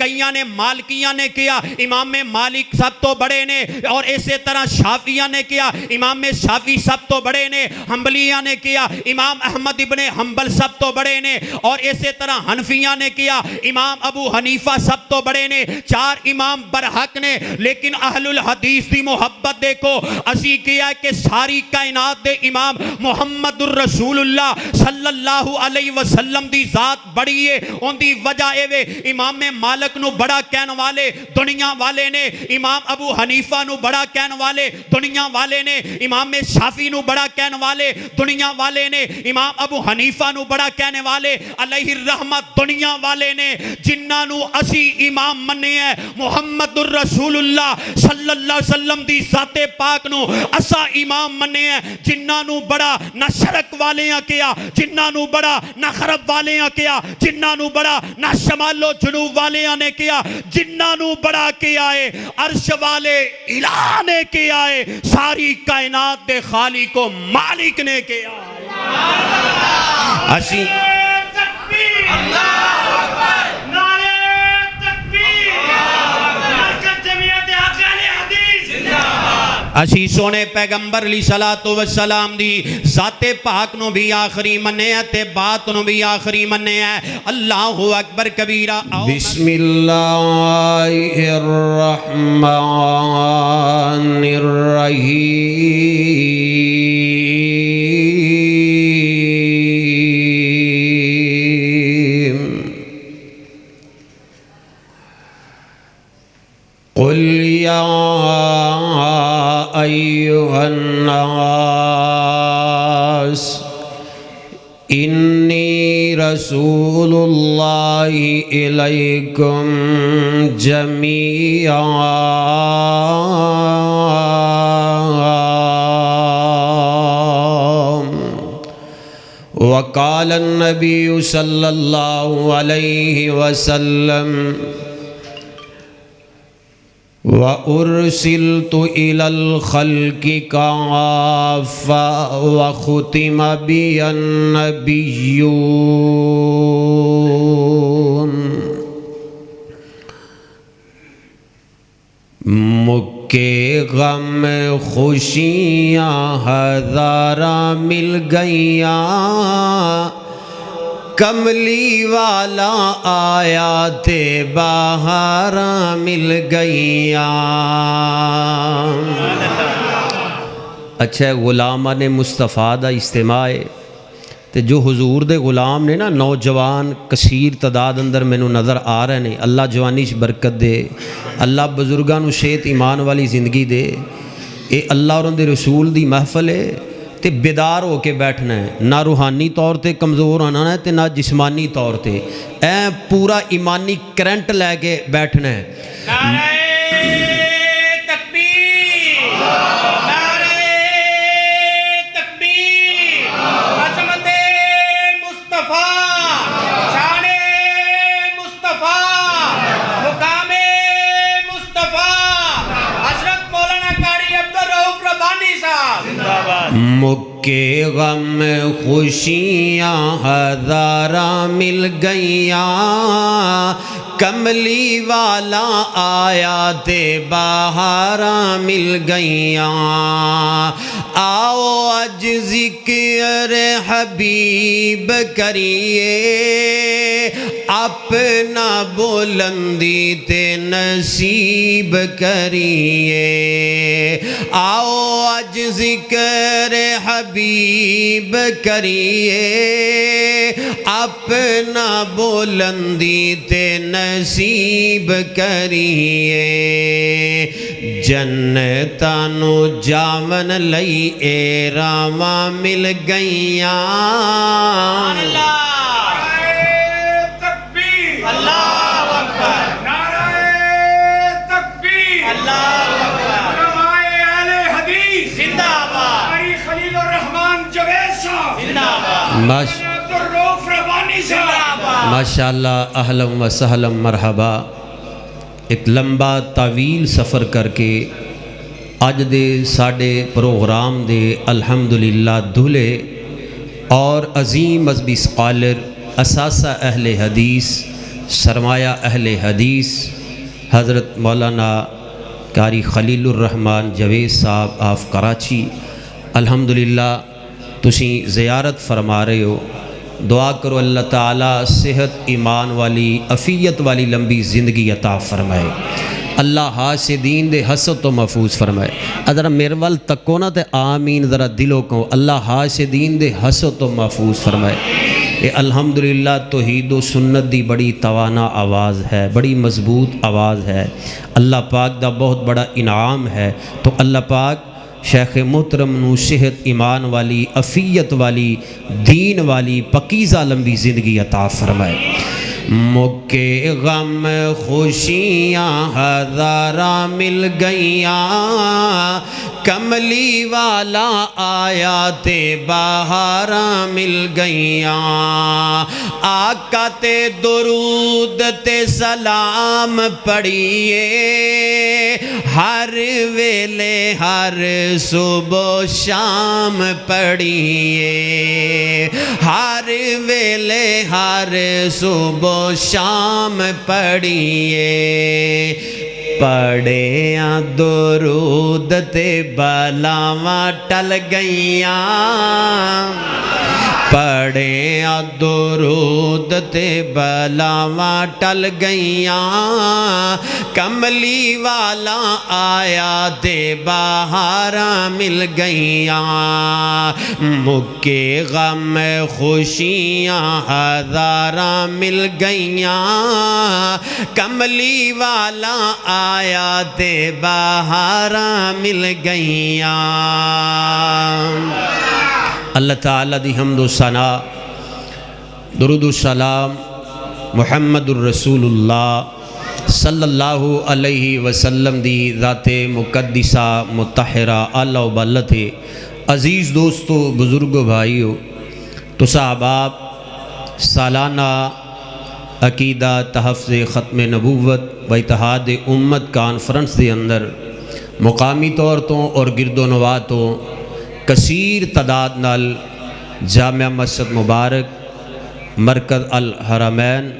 کئیاں نے مالکیاں نے کیا، امام مالک سب تو بڑے نے، اور اسی طرح شافعیہ نے کیا، امام شافعی سب تو بڑے نے، حنبلیہ نے کیا، امام احمد ابن حنبل سب تو بڑے نے، اور اسی طرح حنفیہ نے کیا، امام ابو حنیفہ سب تو بڑے نے، 4 امام برحق نے۔ لیکن اہل الحدیث دی محبت دیکھو، اسی کیا کہ ساری کائنات دے امام محمد الرسول اللہ صلی اللہ علیہ وسلم دی ذات بڑی ہے، ان دی وجہ اے امام مالک نو بڑا کہن والے دنیا والے نے، امام ابو حنیفہ نو بڑا کہن والے دنیا والے نے، امام شافعی نو بڑا کہن والے دنیا والے نے، امام ابو حنیفہ نو بڑا کہنے والے علیہ الرحمت دنیا والے نے، جنہاں نو اسی امام مننے ہیں محمد الرسول اللہ صلی اللہ علیہ وسلم دی ذات پاک نو اسا امام مننے ہیں، جنہاں نو بڑا نہ شرق والیاں کیا، جنہاں نو بڑا نہ غرب والیاں کیا، جنہاں نو بڑا نہ شمال و جنوب والیاں نے کیا، جنہاں نو بڑا کیا ہے عرش والے الہ نے کیا ہے، ساری کائنات دے خالق و مالک نے کیا اسی اسی سونے پیغمبر علیہ الصلوۃ والسلام دی ذات پاک نو بھی آخری مننے ہیں تے بات نو بھی آخری مننے ہیں۔ اللہ اکبر کبیرہ۔ بسم اللہ الرحمن الرحیم۔ قل یا ایہا الناس انی رسول اللہ الیکم جمیعا وقال النبی صلی اللہ علیہ وسلم وَأُرْسِلْتُ إِلَى الْخَلْقِ كَافَّةً وَخُتِمَ بِيَ النَّبِيُّونَ۔ مکے غم خوشیاں ہزاراں مل گئیاں، کملی والا آیا تے بہاراں مل گئیاں۔ اچھا غلامان مصطفیٰ دا اجتماع ہے تے جو حضور دے غلام نے نا نوجوان کثیر تعداد اندر مینوں نظر آ رہے نے، اللہ جوانی چ برکت دے، اللہ بزرگاں نو صحت ایمان والی زندگی دے۔ اے اللہ اور ان دے رسول دی محفل ہے تے بیدار ہو کے بیٹھنا ہے، نہ روحانی طور تے کمزور ہونا ہے تے نہ جسمانی طور تے، اے پورا ایمانی کرنٹ لے کے بیٹھنا ہے۔ نعرہ تکبیر، نعرہ تکبیر، عظمت مصطفیٰ، شان مصطفیٰ، مقام مصطفیٰ، حضرت مولانا قاری عبدالرؤوف ربانی صاحب۔ مکے غم خوشیاں ہزاراں مل گئیاں، کملی والا آیا تے بہاراں مل گئیاں۔ آؤ اج ذکر حبیب کریے، اپنا بلندی تے نصیب کریے۔ آؤ اج ذکر حبیب کریے، اپنا بلندی تے نصیب کریے۔ جنتاں نو جاون لئی اے راواں مل گئیاں۔ ماشاءاللہ، اہلا و سہلا مرحبا۔ ایک لمبا طویل سفر کر کے اج دے ساڈے پروگرام دے الحمدللہ دھلے اور عظیم مذہبی اسکالر، اساتذہ اہل حدیث سرمایہ اہل حدیث حضرت مولانا قاری خلیل الرحمان جوید صاحب آف کراچی الحمدللہ تسی زیارت فرما رہے ہو. دعا کرو اللہ تعالیٰ صحت ایمان والی عافیت والی لمبی زندگی عطا فرمائے. اللہ حاسدین دے حسد تو محفوظ فرمائے. ذرا میرے وال تکو نا تے آمین ذرا دلوں کو. اللہ حاسدین دے حسد تو محفوظ فرمائے. یہ الحمدللہ توحید و سنت دی بڑی توانا آواز ہے, بڑی مضبوط آواز ہے. اللہ پاک دا بہت بڑا انعام ہے. تو اللہ پاک شیخ محترم نو صحت ایمان والی عافیت والی دین والی پکیزہ لمبی زندگی عطا فرمائے. مکے غم خوشیاں ہزاراں مل گئیاں, کملی والا آیا تے بہاراں مل گئیاں. آقا تے درود تے سلام پڑھیے, ہر ویلے ہر صبح شام پڑھیے, ہر ویلے ہر صبح شام پڑھیے. پڑھیاں درود تے بلاواں ٹل گئیاں, پڑھیاں درود تے بلاواں ٹل گئیاں. کملی والا آیا تے بہاراں مل گئیاں. مکے غم خوشیاں ہزاراں مل گئیاں, کملی والا آیا تے بہاراں مل گئیاں. اللہ تعالیٰ دی حمد و ثنا درود و سلام محمد الرسول اللہ صلی اللہ علیہ وسلم دی ذات مقدسہ مطہرہ اعلیٰ و بالت. عزیز دوستو, بزرگو, بھائیو, تو صحاباب سالانہ عقیدہ تحفظ ختم نبوت و اتحاد امت کانفرنس دے اندر مقامی طور تو اور گرد و نواتوں کثیر تعداد نال جامعہ مسجد مبارک مرکز الحرمین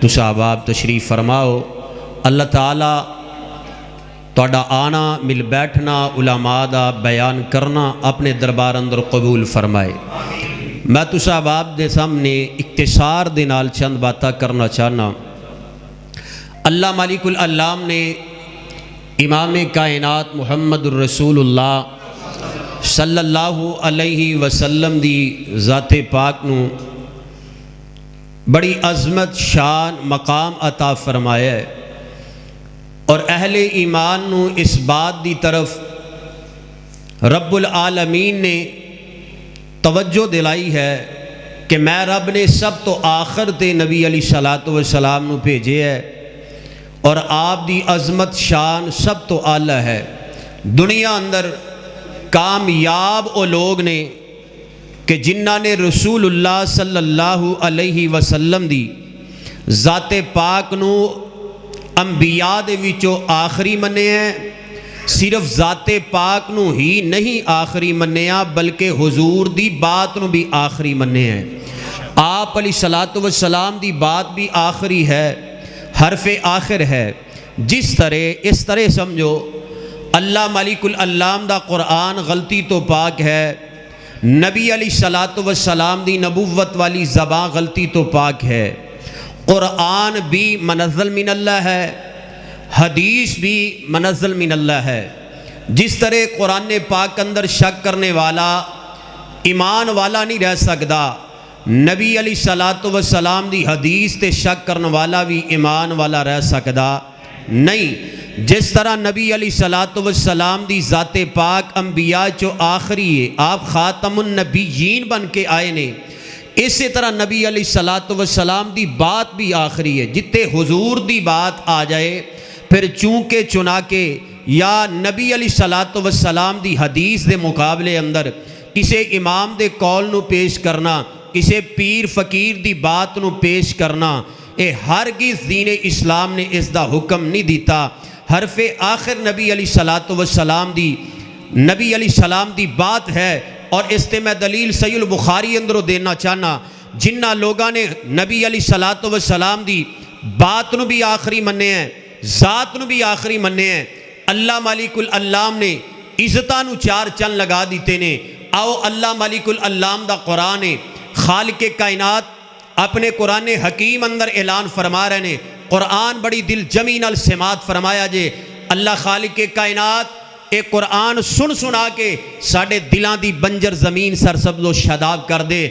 تسا احباب تشریف فرماؤ. اللہ تعالیٰ تہاڈا آنا مل بیٹھنا علماء دا بیان کرنا اپنے دربار اندر قبول فرمائے. میں تسا احباب دے سامنے اختصار دے نال چند باتاں کرنا چاہنا. اللہ مالک العلام نے امام کائنات محمد الرسول اللہ صلی اللہ علیہ وسلم دی ذات پاک نو بڑی عظمت شان مقام عطا فرمایا ہے, اور اہل ایمان نو اس بات دی طرف رب العالمین نے توجہ دلائی ہے کہ میں رب نے سب تو آخر تے نبی علیہ الصلوۃ والسلام نو بھیجے ہے, اور آپ دی عظمت شان سب تو اعلیٰ ہے. دنیا اندر کامیاب وہ لوگ نے کہ جنہاں نے رسول اللہ صلی اللہ علیہ وسلم دی ذات پاک نو انبیاء دے وچوں آخری مننے ہیں. صرف ذات پاک نو ہی نہیں آخری منیا بلکہ حضور دی بات نو بھی آخری مننے ہیں. آپ علیہ الصلوۃ والسلام دی بات بھی آخری ہے, حرف آخر ہے. جس طرح اس طرح سمجھو اللہ مالک العلام دا قرآن غلطی تو پاک ہے, نبی علیہ الصلوۃ والسلام دی نبوت والی زبان غلطی تو پاک ہے, قرآن بھی منزل من اللہ ہے, حدیث بھی منزل من اللہ ہے. جس طرح قرآن پاک اندر شک کرنے والا ایمان والا نہیں رہ سکتا, نبی علیہ الصلوۃ والسلام دی حدیث تے شک کرنے والا بھی ایمان والا رہ سکتا نہیں. جس طرح نبی علیہ الصلوۃ والسلام دی ذات پاک انبیاء چو آخری ہے, آپ خاتم النبیین بن کے آئے نے, اسی طرح نبی علیہ الصلوۃ والسلام دی بات بھی آخری ہے. جتے حضور دی بات آ جائے پھر چونکہ چنا کے یا نبی علیہ الصلوۃ والسلام دی حدیث دے مقابلے اندر کسے امام دے قول نو پیش کرنا, کسے پیر فقیر دی بات نو پیش کرنا, اے ہرگز دین اسلام نے اس دا حکم نہیں دیتا. حرف آخر نبی علیہ الصلوۃ والسلام دی نبی علیہ السلام دی بات ہے. اور اس تے میں دلیل صحیح البخاری اندروں دینا چاہنا, جنہ لوگاں نے نبی علیہ الصلوۃ والسلام دی بات نو بھی آخری مننے ہیں، ذات نو بھی آخری مننے ہیں۔ اللہ مالک العلام نے عزتاں نو چار چن لگا دیتے نے۔ آؤ اللہ مالک العلام دا قرآن ہے، خالق کائنات اپنے قرآن حکیم اندر اعلان فرما رہے نے۔ قرآن بڑی دل جمی نال سماعت فرمایا جے۔ اللہ خالق کائنات اے قرآن سن سنا کے ساڑھے دلاں دی بنجر زمین سرسبز و شاداب کر دے۔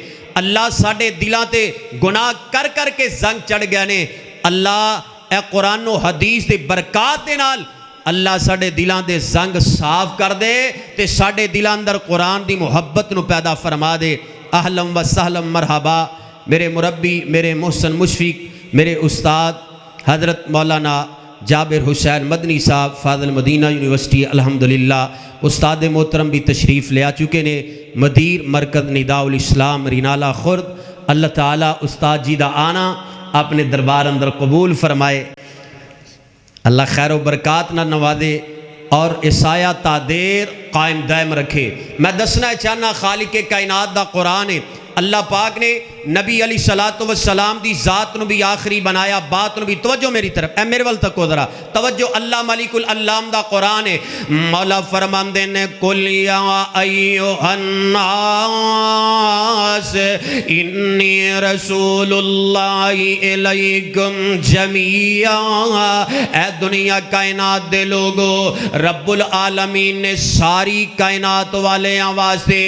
اللہ ساڑھے دلاں تے گناہ کر کر کے زنگ چڑھ گئے نے۔ اللہ اے قرآن و حدیث دے برکات دے نال اللہ ساڑھے دلاں دے زنگ صاف کر دے تے ساڑھے دلاں اندر قرآن دی محبت نو پیدا فرما دے۔ اہلم و سہلم مرحبا میرے مربی، میرے محسن مشفق، میرے استاد حضرت مولانا جابر حسین مدنی صاحب فاضل مدینہ یونیورسٹی الحمدللہ استاد محترم بھی تشریف لے آ چکے نے۔ مدیر مرکز نداء الاسلام رینالہ خرد، اللہ تعالیٰ استاد جی دا آنا اپنے دربار اندر قبول فرمائے، اللہ خیر و برکات نہ نوازے اور عصایہ تادیر قائم دائم رکھے۔ میں دسنا چاہنا خالق کائنات دا قرآن ہے۔ اللہ پاک نے نبی علیہ السلام دی ذات نو بھی آخری بنایا، بات نو بھی۔ توجہ میری طرف، اے میرے وال تکو ذرا توجہ، اللہ ملک العلام دا قرآن ہے۔ مولا فرماندے نے قل یا ایھا الناس انی رسول اللہ الیکم جمیعا۔ اے دنیا کائنات دے لوگو، رب العالمین نے ساری کائنات والے واسطے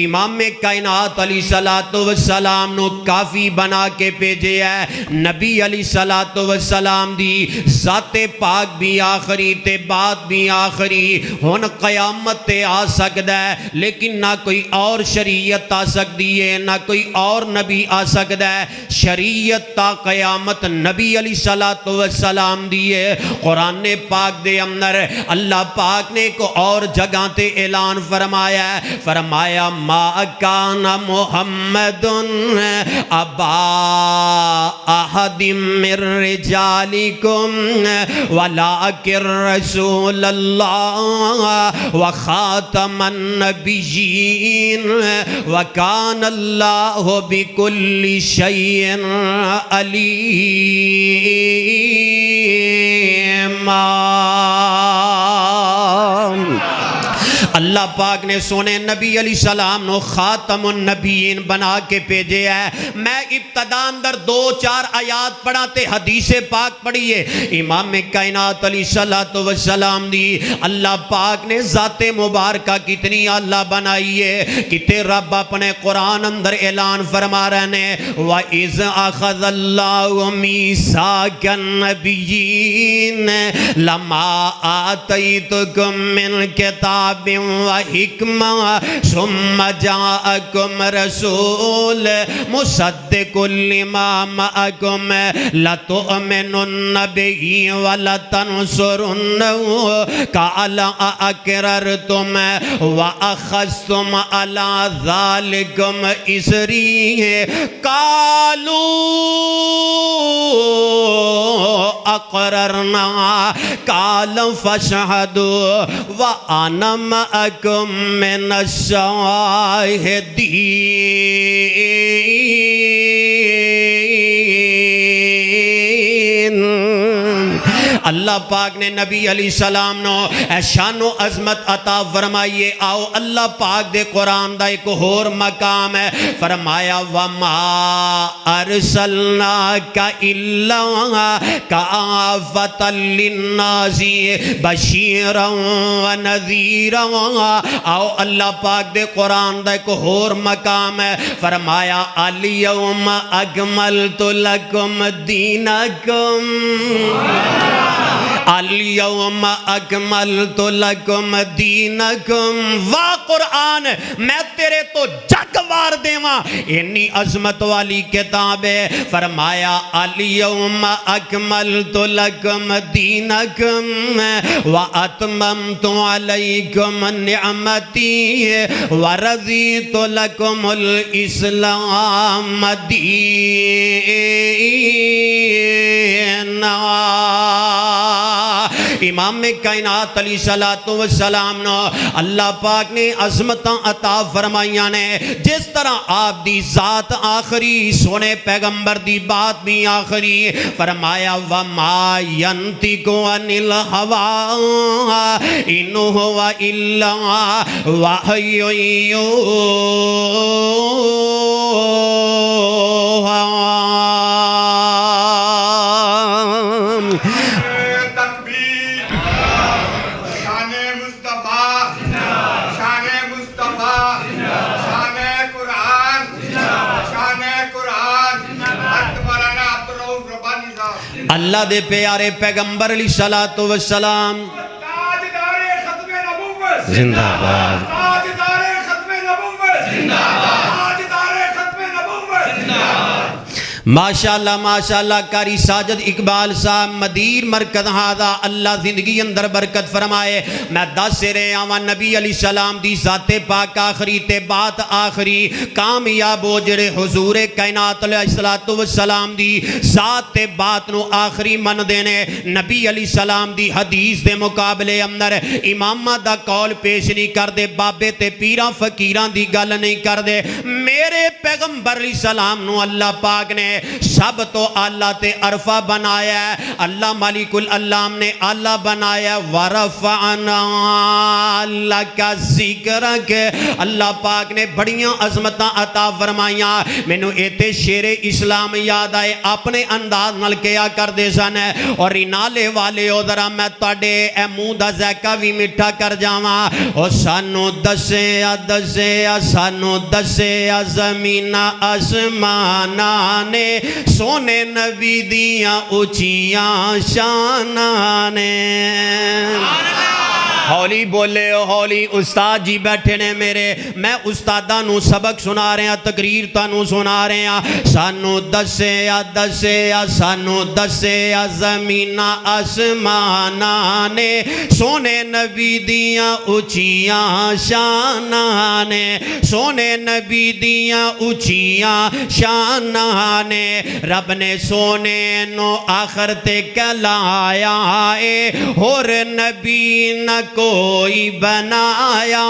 امام کائنات علیہ السلام نو کافی بنا کے بھیجے ہے۔ نبی علیہ السلام دی ذات پاک بھی آخری تے بات بھی آخری، ہن قیامت تے آ سکدا ہے لیکن نہ کوئی اور شریعت آ سکتی ہے، نہ کوئی اور نبی آ سکتا ہے۔ شریعت تا قیامت نبی علیہ السلام دی ہے۔ قرآن پاک دے اندر اللہ پاک نے کو اور جگہ تے اعلان فرمایا ہے، فرمایا ما کان محمد ابا احد من رجالکم ولکن رسول اللہ وخاتم النبیین وکان اللہ بکل شیء علیما۔ اللہ پاک نے سونے نبی علیہ السلام نو خاتم النبیین بنا کے بھیجے ہے۔ میں ابتدا اندر 2-4 آیات پڑھا تے حدیث پاک پڑھیے۔ امام کائنات علیہ السلام دی اللہ پاک نے ذات مبارکہ کتنی اللہ بنائی ہے، کتے رب اپنے قرآن اندر اعلان فرما رہے ہیں وَإِذْ أَخَذَ اللَّهُ مِيثَاقَ النَّبِيِّينَ لَمَا آتَيْتُكُم مِّن كِتَابٍ وَحِكْمَةٍ ثُمَّ جَاءَكُمْ رَسُولٌ مُصَدِّقٌ لِّمَا مَعَكُمْ لَتُؤْمِنُنَّ بِهِ وَلَتَنصُرُنَّهُ قَالَ أَأَقْرَرْتُمْ وَأَخَذْتُمْ عَلَى ذَلِكُمْ إِصْرِي قَالُوا أَقْرَرْنَا قَالَ فَاشْهَدُوا وَأَنَا مَعَكُمْ مِنَ الشَّاهِدِينَ۔ اللہ پاک نے نبی علیہ السلام نو شان و عظمت عطا فرمائیے۔ آؤ اللہ پاک دے قرآن دا ایک اور مقام ہے، فرمایا وَمَا أَرْسَلْنَاكَ إِلَّا كَافَةً لِلنَّاسِ بَشِيرًا وَنَذِيرًا۔ آؤ اللہ پاک دے قرآن دا ایک اور مقام ہے، فرمایا الْيَوْمَ أَكْمَلْتُ لَكُمْ دِينَكُمْ الْيَوْمَ أَكْمَلْتُ لَكُمْ دِينَكُمْ۔ واہ قرآن، میں تیرے تو جگ وار دیواں، انی عظمت والی کتاب ہے۔ فرمایا الْيَوْمَ أَكْمَلْتُ لَكُمْ دِينَكُمْ وَأَتْمَمْتُ عَلَيْكُمْ نِعْمَتِي وَرَضِيتُ لَكُمُ الْإِسْلَامَ دِينًا۔ امام کائنات علیہ الصلوۃ والسلام نو اللہ پاک نے عظمتاں عطا فرمائیاں نے جس طرح آپ دی ذات آخری سونے پیغمبر دی بات بھی آخری فرمایا وَمَا يَنْتِقُ عَنِ الْهَوَىٰ إِنْ هُوَ إِلَّا وَحْيٌ اللہ دے پیارے پیغمبر علیہ الصلوۃ والسلام تاجدار ختم نبوت زندہ باد تاجدار ختم نبوت زندہ باد تاجدار ختم نبوت زندہ باد ماشاءاللہ قاری ساجد اقبال صاحب مدیر مرکز ہادا اللہ زندگی اندر برکت فرمائے میں دس سے رہے آواں نبی علیہ السلام دی ذات پاک آخری تے بات آخری کامیاب ہو جڑے حضور کائنات علیہ السلام دی ذات تے بات نو آخری من دینے نبی علیہ السلام دی حدیث دے مقابلے اندر امامہ دا قول پیش نہیں کر دے بابے تے پیران فقیران دی گل نہیں کر دے میرے پیغمبر علیہ السلام نو اللہ پاک نے سب تو اللہ تے عرفہ بنایا ہے اللہ مالک العلام نے اللہ بنایا ورفعنا اللہ کا ذکر کے اللہ پاک نے بڑیاں عظمتاں عطا فرمائیاں میں نو ایتے شیر اسلام یاد آئے اپنے انداز نل کیا کر دے سن اور رینالے والے ادھرا میں تاڑے اے مودہ زیکہ بھی مٹھا کر جاواں او سانو دسے سانو دسے زمین آسمانانے سونے نبی دیاں اچیاں شانانے ہولی بولے ہولی استاد جی بیٹھے نے میرے میں استادہ نو سبق سنا رہے ہیں تقریر تانو سنا رہے ہیں سانو دسے سانو دسے زمین آسمانانے سونے نبی دیاں اچیاں شانانے سونے نبی دیاں اچیاں شانانے رب نے سونے نو آخر تے کلایا اے اور نبی نہ کوئی بنایا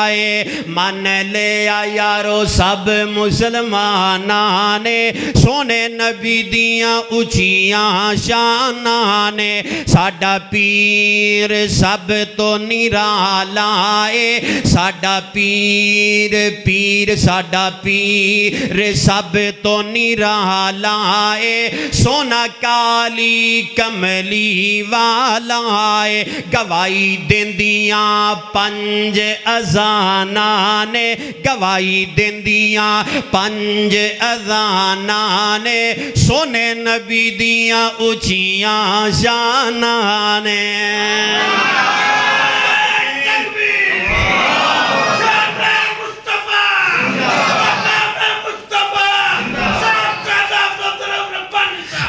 ہے من لیا یارو سب مسلمانانے سونے نبی دیاں اچیاں شانانے ساڈا پیر سب تو نرالا ہے ساڈا پیر ساڈا پیر سب تو نرالا ہے سونا کالی کملی والا ہے گواہی دیندیاں پنج اذانانے گواہی دیندیاں پنج اذانانے سونے نبی دیاں اچیاں شانانے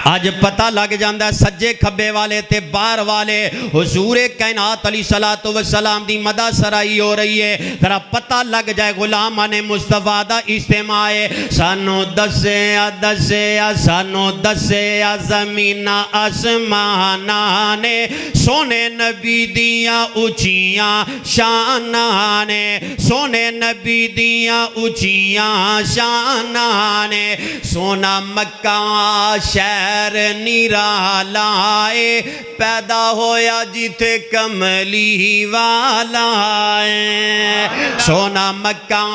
آج پتہ لگ جاندہ ہے سجے کھبے والے تے بار والے حضور کائنات علیہ الصلوۃ والسلام دی مدہ سرائی ہو رہی ہے ذرا پتہ لگ جائے غلامان مصطفیٰ دا اجتماع سانو دسے سانو دسے زمین آسمانانے سونے نبی دیاں اچیاں شانانے سونے نبی دیاں اچیاں شانانے سونا مکہ شہر نرالا ہے پیدا ہویا جیتے کملی والا ہے سونا مکہ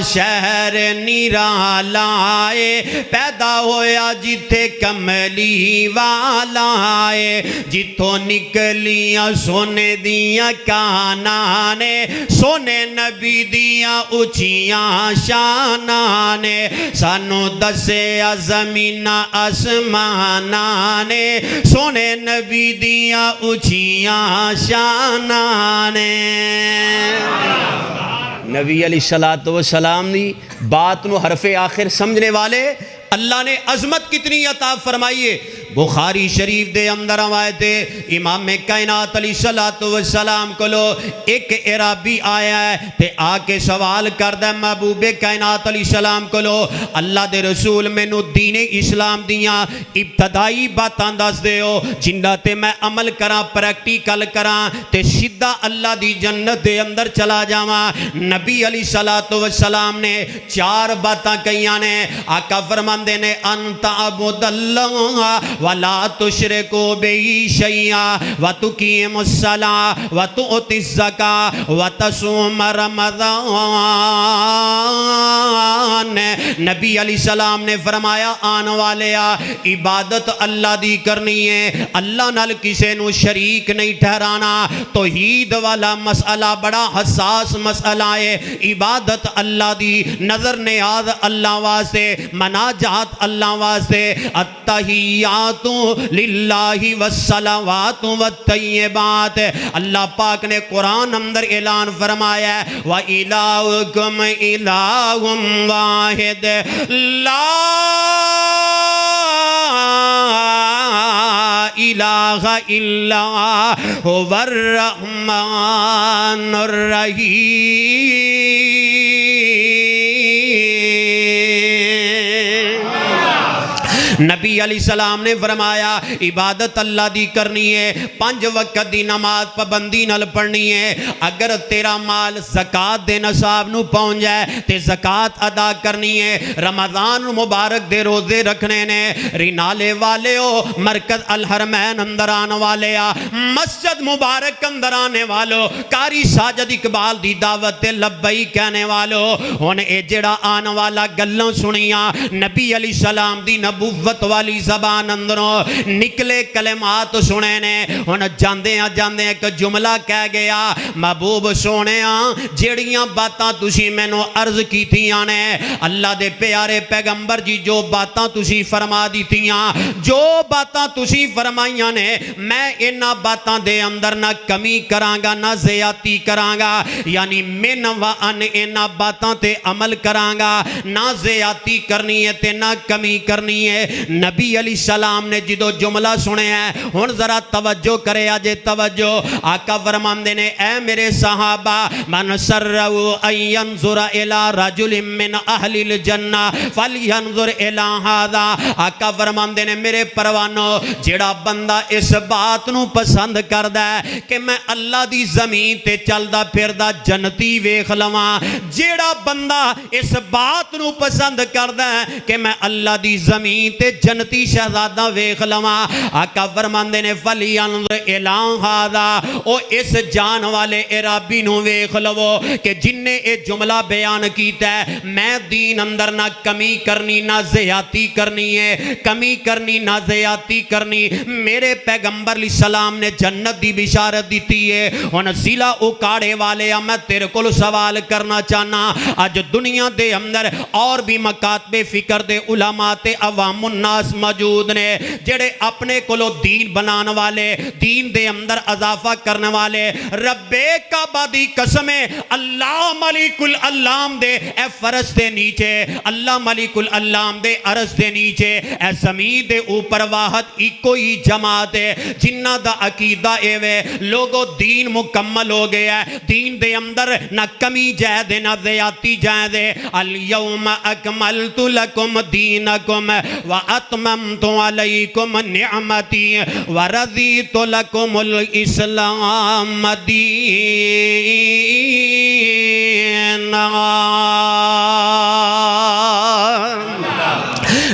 شہر نرالا ہے پیدا ہویا جیتے کملی والا ہے جتوں نکلیاں سونے دیاں کانانے سونے نبی دیاں اچیاں شانانے سانو دسے زمین آسمانانے سونے نبی دیاں اچیاں شانانے نبی علیہ السلام دی بات نو حرف آخر سمجھنے والے اللہ نے عظمت کتنی عطا فرمائیے بخاری شریف دے اندر روایت ہے امام کائنات علیہ الصلوۃ والسلام کولو ایک عربی آیا ہے تے آ کے سوال کردا ہے محبوب کائنات علیہ السلام کولو اللہ دے رسول مینوں دین اسلام دیاں ابتدائی باتاں دس دیو جنہاں تے میں عمل کراں پریکٹیکل کراں تے سیدھا اللہ دی جنت دے اندر چلا جاواں نبی علیہ الصلوۃ والسلام نے 4 باتاں کہیاں نے آقا فرماندے نے انت عبد اللہ ولا تشرکو بہ شیئا وتقیم الصلاۃ وتؤتی الزکاۃ وتصوم رمضان نبی علیہ السلام نے فرمایا آن والیا عبادت اللہ دی کرنی ہے اللہ نال کسے نو شریک نہیں ٹھہرانا توحید والا مسئلہ بڑا حساس مسئلہ ہے عبادت اللہ دی نظر نیاز اللہ واسطے مناجات اللہ واسطے التحیات للہ والصلوات والطیبات اللہ پاک نے قرآن اندر اعلان فرمایا ہے وَإِلَٰهُكُمْ إِلَٰهٌ وَاحِدٌ لَا الہ الا هو الرحمن الرحیم نبی علیہ السلام نے فرمایا عبادت اللہ دی کرنی ہے 5 وقت دی نماز پابندی نال پڑھنی ہے اگر تیرا مال زکات دے نصاب نو پہنچ جائے تے زکات ادا کرنی ہے رمضان مبارک دے روزے رکھنے نے رینالے والے ہو مرکز الحرمین اندر آنے والے مسجد مبارک اندر آنے والو کاری ساجد اقبال دی دعوت لبئی کہنے والو انہیں اے جڑا آنے والا گلوں سنیاں نبی علیہ السلام دی نبوت والی زبان اندروں نکلے کلمات سنے نے ان جاندے ایک جملہ کہہ گیا محبوب سونے جیڑیاں باتاں تسی میں نو عرض کی تھیاں نے اللہ دے پیارے پیغمبر جی جو باتاں تسی فرما دی تھیاں جو باتاں تسی فرمائیاں نے میں انہاں باتاں دے اندر نہ کمی کرانگا نہ زیادتی کرانگا یعنی من و ان انہاں باتاں تے عمل کرانگا نہ زیادتی کرنی ہے تے نہ کمی کرنی ہے نبی علیہ السلام نے جدو جملہ سنے ہیں ہن ذرا توجہ کرے آجے توجہ آقا فرماندے نے اے میرے صحابہ من سرہو ان ینظر الى رجل من اہل الجنہ فلینظر الى هذا آقا فرماندے نے میرے پروانو جڑا بندہ اس بات نو پسند کردہ ہے کہ میں اللہ دی زمین تے چلدا پھردا جنتی ویکھ لواں جڑا بندہ اس بات نو پسند کردہ ہے کہ میں اللہ دی زمین تے جنتی شہزادہ ویکھ لواں آقا فرماندے نے فَلْيَنْظُرْ إِلَىٰ هَذَا او اس جان والے عربی نو ویکھ لو کہ جن نے اے جملہ بیان کیتا ہے میں دین اندر نہ کمی کرنی نہ زیادتی کرنی ہے کمی کرنی نہ زیادتی کرنی میرے پیغمبر علیہ السلام نے جنت دی بشارت دیتی ہے ان ضلع اکاڑے والے میں تیرے کو سوال کرنا چاہنا آج دنیا دے اندر اور بھی مکاتب فکر دے علماء تے عوام الناس موجود نے جڑے اپنے کلو دین بنان والے دین دے اندر اضافہ کرنے والے رب کعبہ دی قسمیں اللہ ملک العلام دے اے فرش دے نیچے اللہ ملک العلام دے عرش دے نیچے اے زمین دے اوپر واحد ایکو ہی جماعت ہے جنہ دا عقیدہ اے وے لوگو دین مکمل ہو گیا ہے دین دے اندر نہ کمی جائے دے نہ زیادتی جائے دے اليوم اکملت لکم دینکم وَأَتْمَمْتُ عَلَيْكُمْ نِعْمَتِي وَرَضِيتُ لَكُمُ الْإِسْلَامَ دِينًا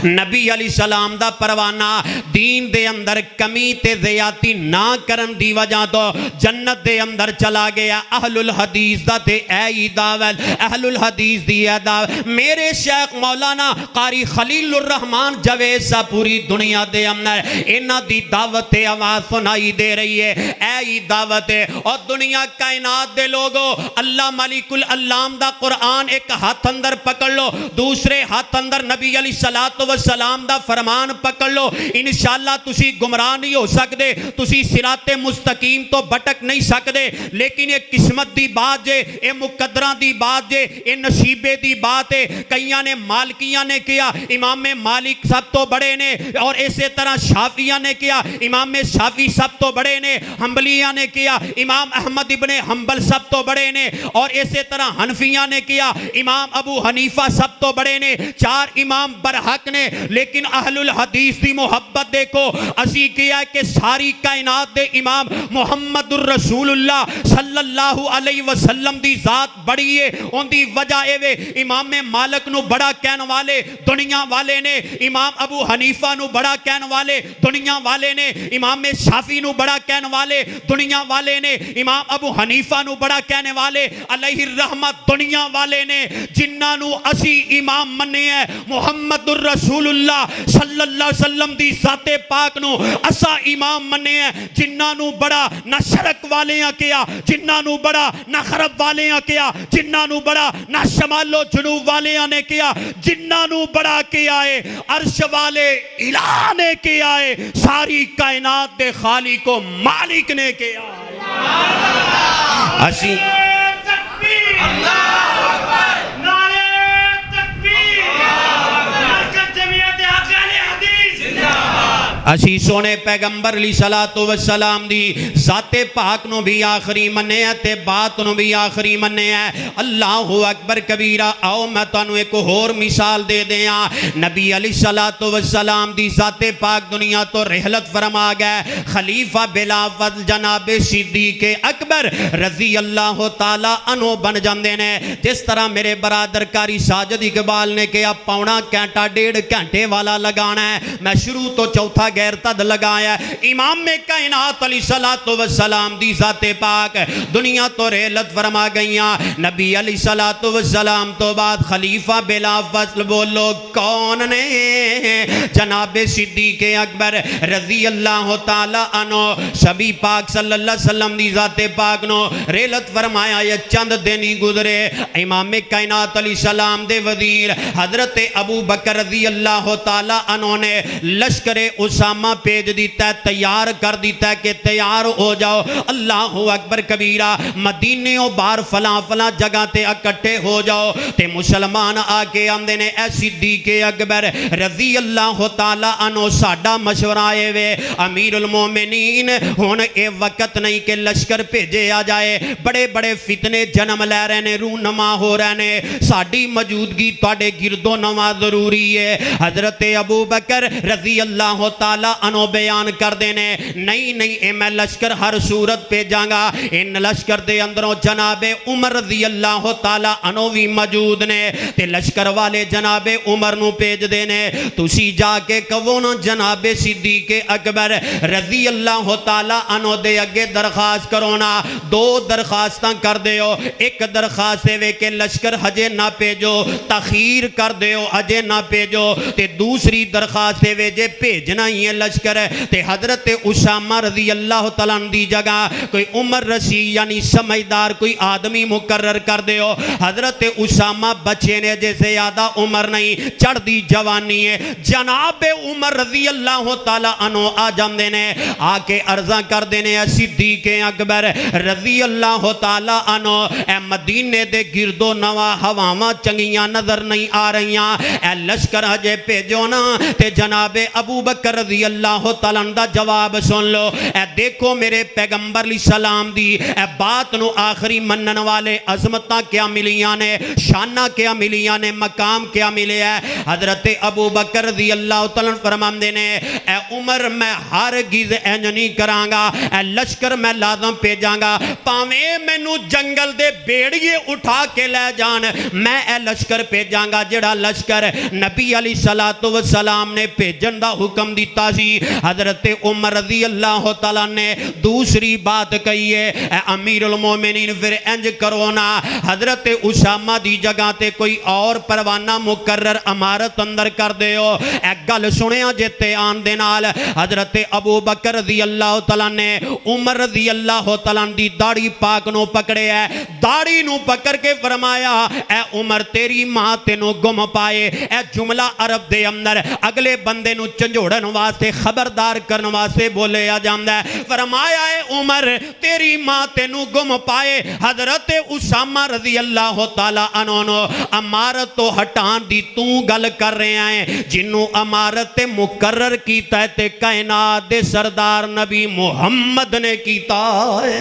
نبی علیہ السلام دا پروانہ دین دے اندر کمی تے زیادتی نہ کرن دی وجہ تو جنت دے اندر چلا گیا اہل الحدیث دا تے اے دعوت اہل الحدیث دی اے دعوت میرے شیخ مولانا قاری خلیل الرحمن جوید سا پوری دنیا دے اندر انہ دی دعوت آواز سنائی دے رہی ہے اے دعوت اور دنیا کائنات دے لوگو اللہ ملک العلام دا قرآن ایک ہاتھ اندر پکڑ لو دوسرے ہاتھ اندر نبی علیہ الصلوۃ والسلام دا فرمان پکڑ لو انشاءاللہ تسی گمراہ نہیں ہو سکتے تسی صراط مستقیم تو بٹک نہیں سکتے لیکن یہ قسمت دی بات جے یہ مقدرہ دی بات جے یہ نصیبے دی بات ہے کئیاں نے مالکیاں نے کیا امام مالک سب تو بڑے نے اور اسی طرح شافعیہ نے کیا امام شافعی سب تو بڑے نے حنبلیہ نے کیا امام احمد ابن حنبل سب تو بڑے نے اور اسی طرح حنفیہ نے کیا امام ابو حنیفہ سب تو بڑے نے چار امام برحق نے لیکن اہل الحدیث دی محبت دیکھو اسی کیا کہ ساری کائنات دے امام محمد الرسول اللہ صلی اللہ علیہ وسلم دی ذات بڑی ہے ان دی وجہ اے امام مالک نو بڑا کہن والے دنیا والے نے امام ابو حنیفہ نو بڑا کہن والے دنیا والے نے امام شافعی نو بڑا کہن والے دنیا والے نے امام ابو حنیفہ نو بڑا کہنے والے علیہ الرحمت دنیا والے نے جنہاں نو اسی امام مننے ہیں محمد الرسول اللہ صلی اللہ علیہ وسلم دی ذات پاک نو اسا امام مننے ہیں جنہاں نو بڑا نہ شرق والے ہیں کیا جنہاں نو بڑا نہ غرب والے ہیں کیا جنہاں نو بڑا نہ شمال و جنوب والے نے کیا جنہاں نو بڑا کیا ہے عرش والے الہ نے کیا ہے ساری کائنات دے خالق و مالک نے کیا اسی تکبیر اللہ اکبر نعرہ تکبیر مرکز جمعیت حق اہل حدیث زندہ باد اسی سونے پیغمبر علیہ الصلوۃ والسلام دی ذات پاک نو بھی آخری مننے ہیں تے بات نو بھی آخری مننے ہیں اللہ اکبر کبیرہ آؤ میں تانوں ایک اور مثال دے دیاں نبی علیہ الصلوۃ والسلام دی ذات پاک دنیا تو رحلت فرما گئے خلیفہ بلا فضل جناب صدیق اکبر رضی اللہ تعالی عنہ بن جاندے نے جس طرح میرے برادر کاری ساجد اقبال نے کہا پونا گھنٹہ ڈیڑھ گھنٹے والا لگانا ہے میں شروع تو چوتھا غیر تد لگایا امام میں کائنات علیہ الصلوۃ والسلام دی ذات پاک دنیا تو رحلت فرما گئیاں نبی علیہ الصلوۃ والسلام تو بعد خلیفہ بلا فضل بولو کون نے جناب صدیق اکبر رضی اللہ تعالی عنہ شبی پاک صلی اللہ علیہ وسلم دی ذات پاک نو رحلت فرمایا یہ چند دن ہی گزرے امام کائنات علیہ السلام دے وزیر حضرت ابو بکر رضی اللہ تعالی عنہ نے لشکر اسامہ پیج دیتا ہے تیار کر دیتا ہے کہ تیار ہو جاؤ اللہ اکبر کبیرہ مدینے و بار فلاں فلاں جگہ تے اکٹھے ہو جاؤ تے مسلمان آکے آندے نے اے صدیق اکبر رضی اللہ تعالی عنہ ساڈا مشورہ آئے وے امیر المومنین ہون اے وقت نہیں کہ لشکر بھیجے آ جائے بڑے بڑے فتنے جنم لے رہے نے رونما ہو رہے نے ساڈی موجودگی تواڈے گردو نما ضروری ہے حضرت ابو بکر رضی اللہ تعالی عنہ بیان کر دینے نہیں اے میں لشکر ہر صورت پہ جاگا ان لشکر دے اندروں جناب عمر رضی اللہ تعالی عنہ بھی موجود نے تے لشکر والے جناب عمر نو پیج دینے تسی جا کے کہو نا جناب صدیق اکبر رضی اللہ تعالی عنہ دے اگے درخواست کرونا دو درخواستاں کر دیو ایک درخواست ہے کہ لشکر حجے نہ پیجو تخیر کر دیو حجے نہ پیجو تے دوسری درخواست ہے جے پیجنا ہی ہے لشکر تے حضرت اسامہ رضی اللہ تعالیٰ دی جگہ کوئی عمر رسی یعنی سمجھدار کوئی آدمی مقرر کر دیو حضرت اسامہ بچے نے جیسے یادہ عمر نہیں چڑھ دی جوانی ہے جناب عمر رضی اللہ تعالیٰ عنہ آ جاندے نے آکے عرضہ کر دینے صدیق اکبر رضی اللہ تعالیٰ عنہ اے مدینے دے گردو نوا ہواما چنگیاں نظر نہیں آ رہیاں اے لشکر حجے پیجو نا تے جناب ابو بکر رضی اللہ تعالیٰ دا جواب سن لو اے دیکھو میرے پیغمبر علیہ السلام دی اے بات نو آخری منن والے عظمتہ کیا ملیاں نے شانہ کیا ملیاں نے مقام کیا ملے ہے حضرت ابو بکر رضی اللہ تعالیٰ فرمان دینے اے عمر میں ہرگز انج نہیں کرانگا اے لشکر میں لازم پہ جانگا پاویں میں نو جنگل دے بیڑیے اٹھا کے لے جان میں اے لشکر پہ جانگا جڑا لشکر نبی علیہ الصلوۃ والسلام نے پیجن دا حکم دیتا کیتا سی. حضرت عمر رضی اللہ تعالیٰ نے دوسری بات کہی ہے, اے امیر المومنین پھر انج کرو نا, حضرت اسامہ دی جگہ تے کوئی اور پروانہ مقرر امارت اندر کر دے ہو. اے گل سنیا جتے آن دے نال حضرت ابو بکر رضی اللہ تعالیٰ نے عمر رضی اللہ تعالیٰ دی داڑھی پاک نو پکڑے ہے, داڑھی نو پکڑ کے فرمایا اے عمر تیری ماں تینو گم پائے. اے جملہ عرب دے اندر اگلے بندے نو چنجوڑن واسطے خبردار کرن واسطے بولے آ جاندا ہے. فرمایا اے عمر تیری ماں تینو گم پائے. حضرت اسامہ رضی اللہ تعالیٰ عنہ نو امارت تو ہٹان دی تو گل کر رہے ہیں, جنوں امارت مقرر کیتا ہے تے کائنات دے سردار نبی محمد نے کیتا ہے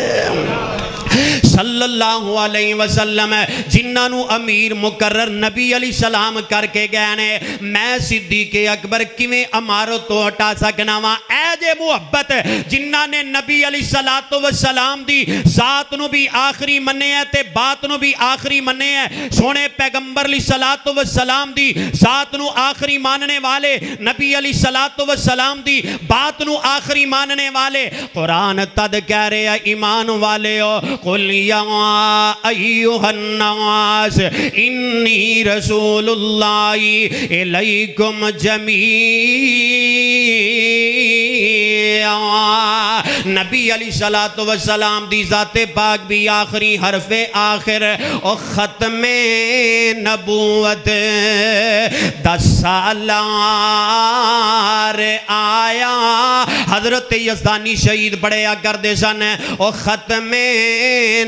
صلی اللہ علیہ وسلم. جنہاں نو امیر مقرر نبی علیہ السلام کر کے گئے نے, میں صدیق اکبر کیویں امارت تو ہٹا سکنا وا. اے جے محبت جنہاں نے نبی علیہ السلام دی ذات نو بھی آخری مننے ہے تے بات نو بھی آخری مننے ہے. سونے پیغمبر علیہ السلام دی ذات نو آخری ماننے والے, نبی علیہ السلام دی بات نو آخری ماننے والے. قرآن تد کہہ رہے ہیں ایمان والے ہو, قل یا ایوہ الناس انی رسول اللہ الیکم جمیعا. نبی علیہ السلام دی ذات پاک بھی آخری حرف آخر او ختم نبوت 10 سالار آیا. حضرت یزدانی شہید پڑھیا کردے سن او ختم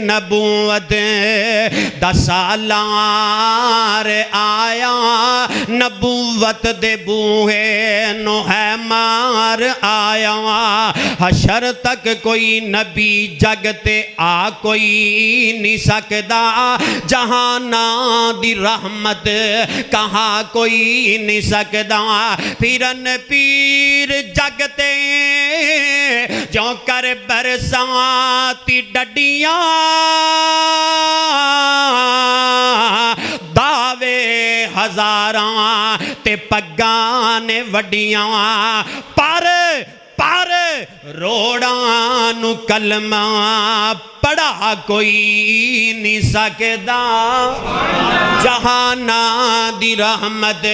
نبوت 10 سالار آیا. نبوت دے بوہے نو ہے مار آیا. حشر تک کوئی نبی جگتے آ کوئی نہیں سکدا, جہانا دی رحمت کہاں کوئی نہیں سکدا. پیرن پیر جگتے جو کر برساتی ڈڈیاں, دعوے ہزاراں تے پگاں وڈیاں. پر روڑاں کلمہ پڑھا کوئی نہیں سکدا, جہانا دی رحمت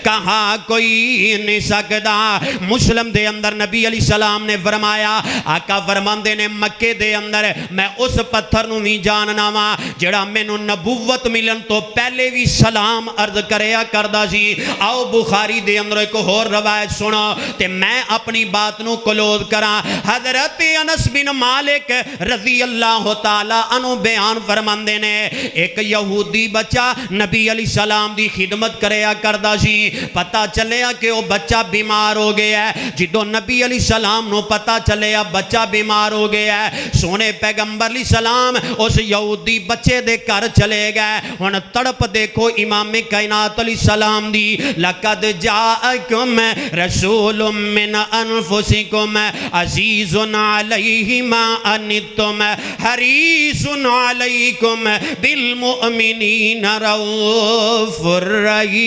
کہاں کوئی نہیں سکدا. مسلم دے اندر نبی علیہ السلام نے فرمایا, آقا فرماندے نے مکے دے اندر میں اس پتھر نو بھی جاننا وا جڑا مینوں نبوت ملن تو پہلے بھی سلام عرض کریا کردا سی. آؤ بخاری دے اندر ایک اور روایت سنو تے میں اپنی بات نو کلوز کراں. حضرت انس بن مالک رضی اللہ تعالیٰ عنہ بیان فرماندے نے, ایک یہودی بچہ نبی علیہ السلام دی خدمت کریا کردا سی. پتہ چلیا کہ وہ بچہ بیمار ہو گیا ہے. جدو نبی علیہ السلام نو پتہ چلیا بچہ بیمار ہو گیا ہے, سونے پیغمبر علیہ السلام اس یہودی بچے دے کر چلے گئے. ہن تڑپ دیکھو امام کائنات علیہ السلام دی, لقد جاءکم رسول من انفسکم عزیز علیہ ما انتم حریص علیکم بالمؤمنین رؤوف الرحیم.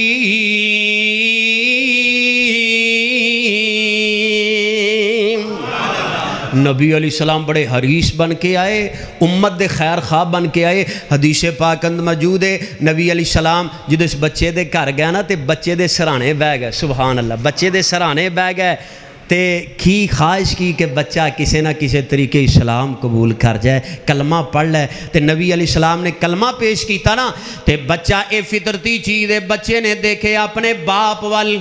نبی علیہ السلام بڑے حریص بن کے آئے, امت دے خیر خواہ بن کے آئے. حدیث پاک اندر موجود ہے نبی علیہ السلام جدو اس بچے دے گھر گیا نا تے بچے دے سرانے بہ گئے. سبحان اللہ, بچے دے سرانے بہ گئے تے کی خواہش کی کہ بچہ کسی نہ کسی طریقے اسلام قبول کر جائے, کلمہ پڑھ لے. تے نبی علیہ السلام نے کلمہ پیش کیتا نا تے بچہ اے فطرتی چیز ہے. بچے نے دیکھے اپنے باپ وال,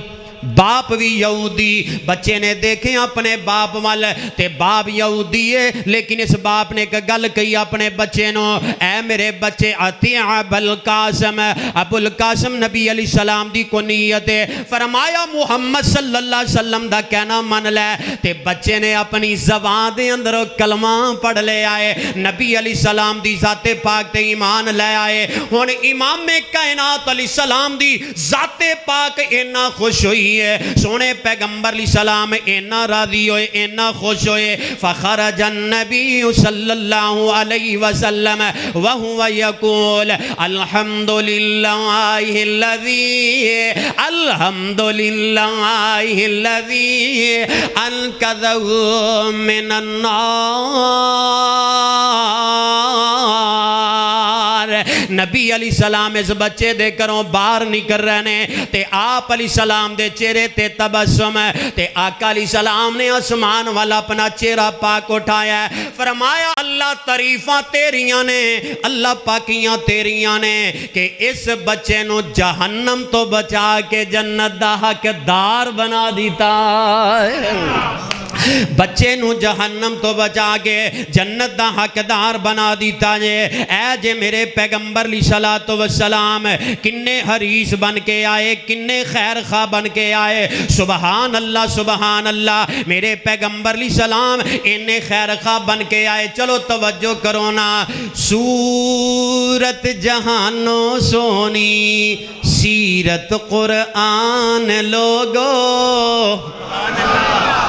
باپ بھی یہودی, بچے نے دیکھے اپنے باپ وال تے باپ یہودی ہے, لیکن اس باپ نے ایک گل کہی اپنے بچے نو, اے میرے بچے اطیع ابا القاسم. ابو القاسم نبی علیہ السلام دی کنیت ہے. فرمایا محمد صلی اللہ علیہ وسلم دا کہنا من لے. تے بچے نے اپنی زبان دے اندر کلمہ پڑھ لے آئے, نبی علیہ السلام دی ذات پاک تے ایمان لے آئے. ہن امام کائنات علیہ السلام دی ذات پاک اینا خوش ہوئی ہے سونے پیغمبر علیہ السلام اینا راضی ہوئے اینا خوش ہوئے فخرج النبی صلی اللہ علیہ وسلم وہو یقول الحمدللہ الذی انقذہ من النار نبی علیہ السلام اس بچے دے کروں باہر نکل رہے نے تے آپ علیہ السلام دے چہرے تے تبسم تے آقا علیہ السلام نے آسمان والا اپنا چہرہ پاک اٹھایا ہے فرمایا اللہ تعریفاں تیریاں نے اللہ پاکیاں تیریاں نے کہ اس بچے نو جہنم تو بچا کے جنت دا حقدار بنا دیتا ہے بچے نو جہنم تو بچا کے جنت دا حقدار بنا دیتا جے اے جے میرے پیغمبر علیہ السلام کنے حریص بن کے آئے کنے خیر خواہ بن کے آئے سبحان اللہ میرے پیغمبر علیہ السلام انہیں خیر خواہ بن کے آئے چلو توجہ کرو نا سورت جہانو سونی سیرت قرآن لوگو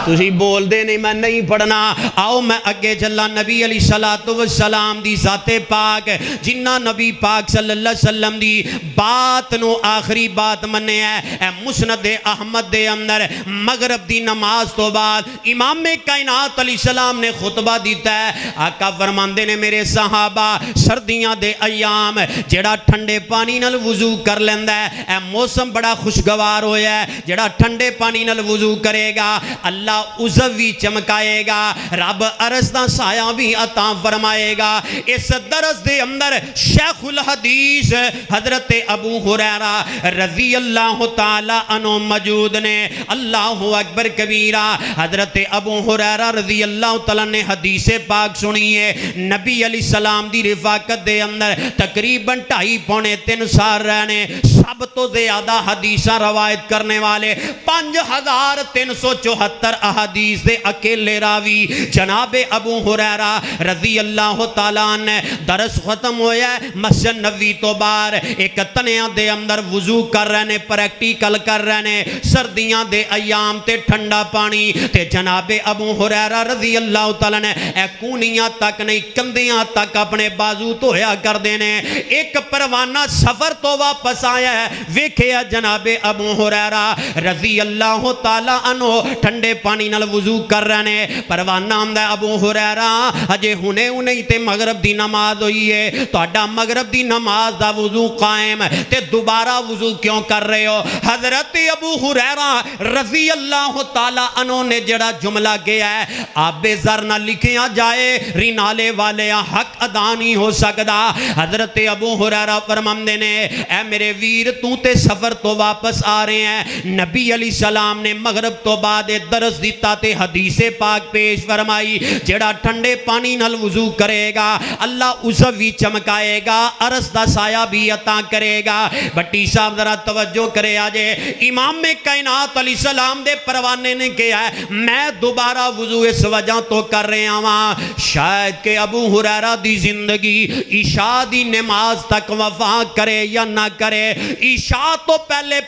تُسی بول دے نہیں میں نہیں پڑھنا آؤ میں اگے چلا نبی علیہ السلام دی ذات پاک جنہ نبی پاک صلی اللہ علیہ وسلم دی بات نو آخری بات مننے ہے اے مسند احمد دے اندر مغرب دی نماز تو بعد امام کائنات علیہ السلام نے خطبہ دیتا ہے آقا فرماندے نے میرے صحابہ سردیاں دے ایام جڑا ٹھنڈے پانی نال وضو کر لیندہ ہے اے موسم بڑا خوشگوار ہویا ہے جڑا ٹھنڈے پانی نال وضو کرے گا اللہ عزوی چمکائے گا رب عرض دا سایہ بھی عطا فرمائے گا اس درس دے اندر شیخ الحدیث حضرت ابو ہریرہ رضی اللہ تعالی عنہ موجود نے اللہ اکبر کبیرہ حضرت ابو ہریرہ رضی اللہ تعالی نے حدیث پاک سنی ہے نبی علیہ السلام دی رفاقت دے اندر تقریباً 2.5-3 سال رہنے سب تو زیادہ حدیثہ روایت کرنے والے 5374 احادیث دے اکیلے راوی جناب ابو ہریرہ رضی اللہ تعالیٰ عنہ درس ختم ہویا ہے مسجد نبوی تو باہر ایک تنیاں دے اندر وضو کر رہنے پریکٹیکل کر رہنے سردیاں دے ایام تے ٹھنڈا پانی تے جناب ابو ہریرہ رضی اللہ تعالیٰ نے اے کونیاں تک نہیں کندیاں تک اپنے بازو دھویا کر دینے ایک پروانہ سفر تو واپس آیا ہے ویکھیا جناب ابو ہریرہ رضی اللہ تعالیٰ عنہ ٹھنڈے پانی نال وضو کر رہنے پروانہ آمدہ ابو ہریرہ اجے ہنے تے مغرب دی نماز ہوئی ہے تو اڈا مغرب دی نماز دا وضو قائم تے دوبارہ وضو کیوں کر رہے ہو حضرت ابو ہریرہ رضی اللہ تعالیٰ عنہ نے جڑا جملہ گیا ہے آب ذر نہ لکھیا جائے رینالے والے حق ادا نہیں ہو سکدا حضرت ابو ہریرہ فرماندے نے اے میرے ویر تو تے سفر تو واپس آ رہے ہیں نبی علیہ السلام نے مغرب تو بعد درس دیتا تے حدیث پاک پیش فرمائی جڑا ٹھنڈے پانی نال وضو کرے گا اللہ عزوی چمکائے گا عرض دا سایہ بھی عطا کرے گا بٹی صاحب ذرا توجہ کرے آجے امام کائنات علیہ السلام دے پروانے نے کیا ہے میں دوبارہ وضو اس وجہ تو کر رہے ہاں شاید کہ ابو ہریرہ دی زندگی عشاء دی نماز تک وفا کرے یا نہ کرے عشاء تو پہلے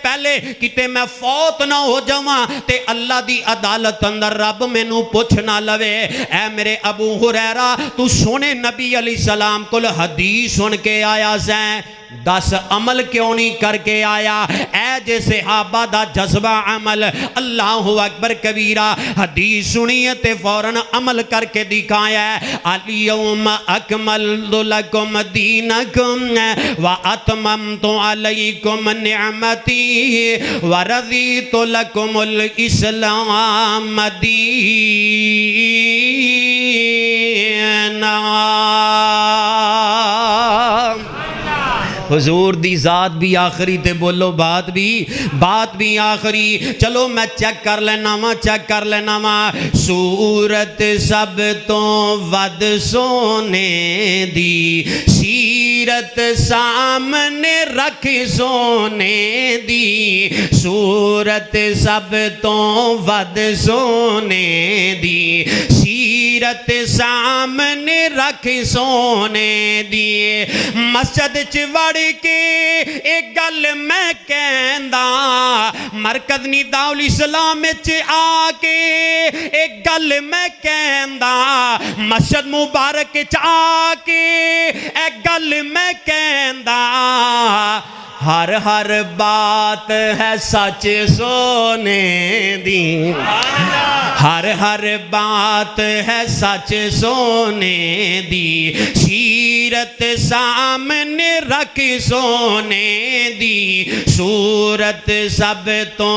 کتے میں فوت نہ ہو جاواں تے اللہ دی عدالت اندر رب میں نو پوچھ نہ لوے اے میرے ابو ہریرہ تو سونے نبی علیہ السلام کو حدیث سن کے آیا سیں 10 عمل کیوں نہیں کر کے آیا اے جے صحابہ دا جذبہ عمل اللہ اکبر کبیرہ حدیث سنیے تے فوراً عمل کر کے دکھایا ہے الیوم اکملت لکم دینکم واتممت علیکم نعمتی ورضیت لکم الاسلام دینا حضور دی ذات بھی آخری تے بولو بات بھی آخری چلو میں چیک کر لینا وا صورت سب تو ود سونے دی سیرت سامنے رکھ سونے دی صورت سب تو ود سونے دی سیرت سامنے رکھ سونے دی مسجد چ وڑ کے ایک گل میں کہندا مرکز نداء الاسلام چ آ کے ایک گل میں کہندا مسجد مبارک چ آ کے ایک گل میں کہندا ہر ہر بات ہے سچ سونے دی ہر ہر بات ہے سچ سونے دی سیرت سامنے رکھ سونے دی صورت سب تو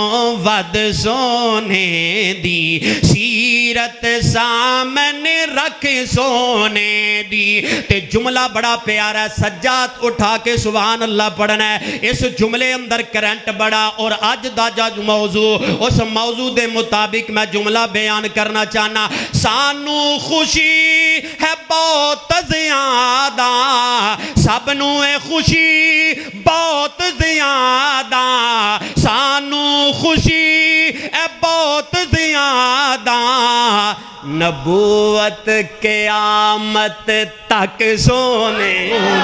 ود سونے دی سیرت سامنے رکھ سونے دی تے جملہ بڑا پیارا ہے سجاد اٹھا کے سبحان اللہ پڑھنا ہے اس جملے اندر کرنٹ بڑا اور آج دا موضوع اس موضوع دے مطابق میں جملہ بیان کرنا چاہنا سانو خوشی ہے بہت زیادہ سب نو ہے خوشی بہت زیادہ سانو خوشی ہے بہت زیادہ نبوت قیامت تک سونے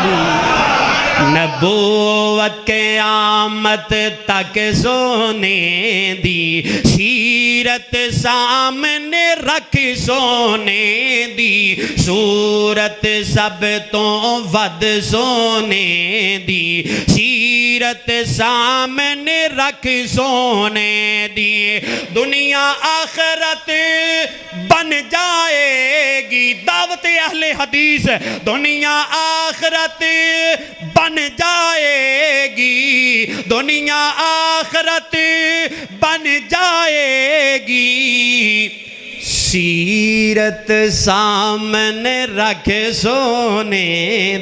دی نبوت قیامت تک سونے دی سیرت سامنے رکھ سونے دی صورت سب تو ود سونے دی سیرت سامنے رکھ سونے دی دنیا آخرت بن جائے گی دعوت اہل حدیث دنیا آخرت بن جائے گی دنیا آخرت بن جائے گی سیرت سامنے رکھ سونے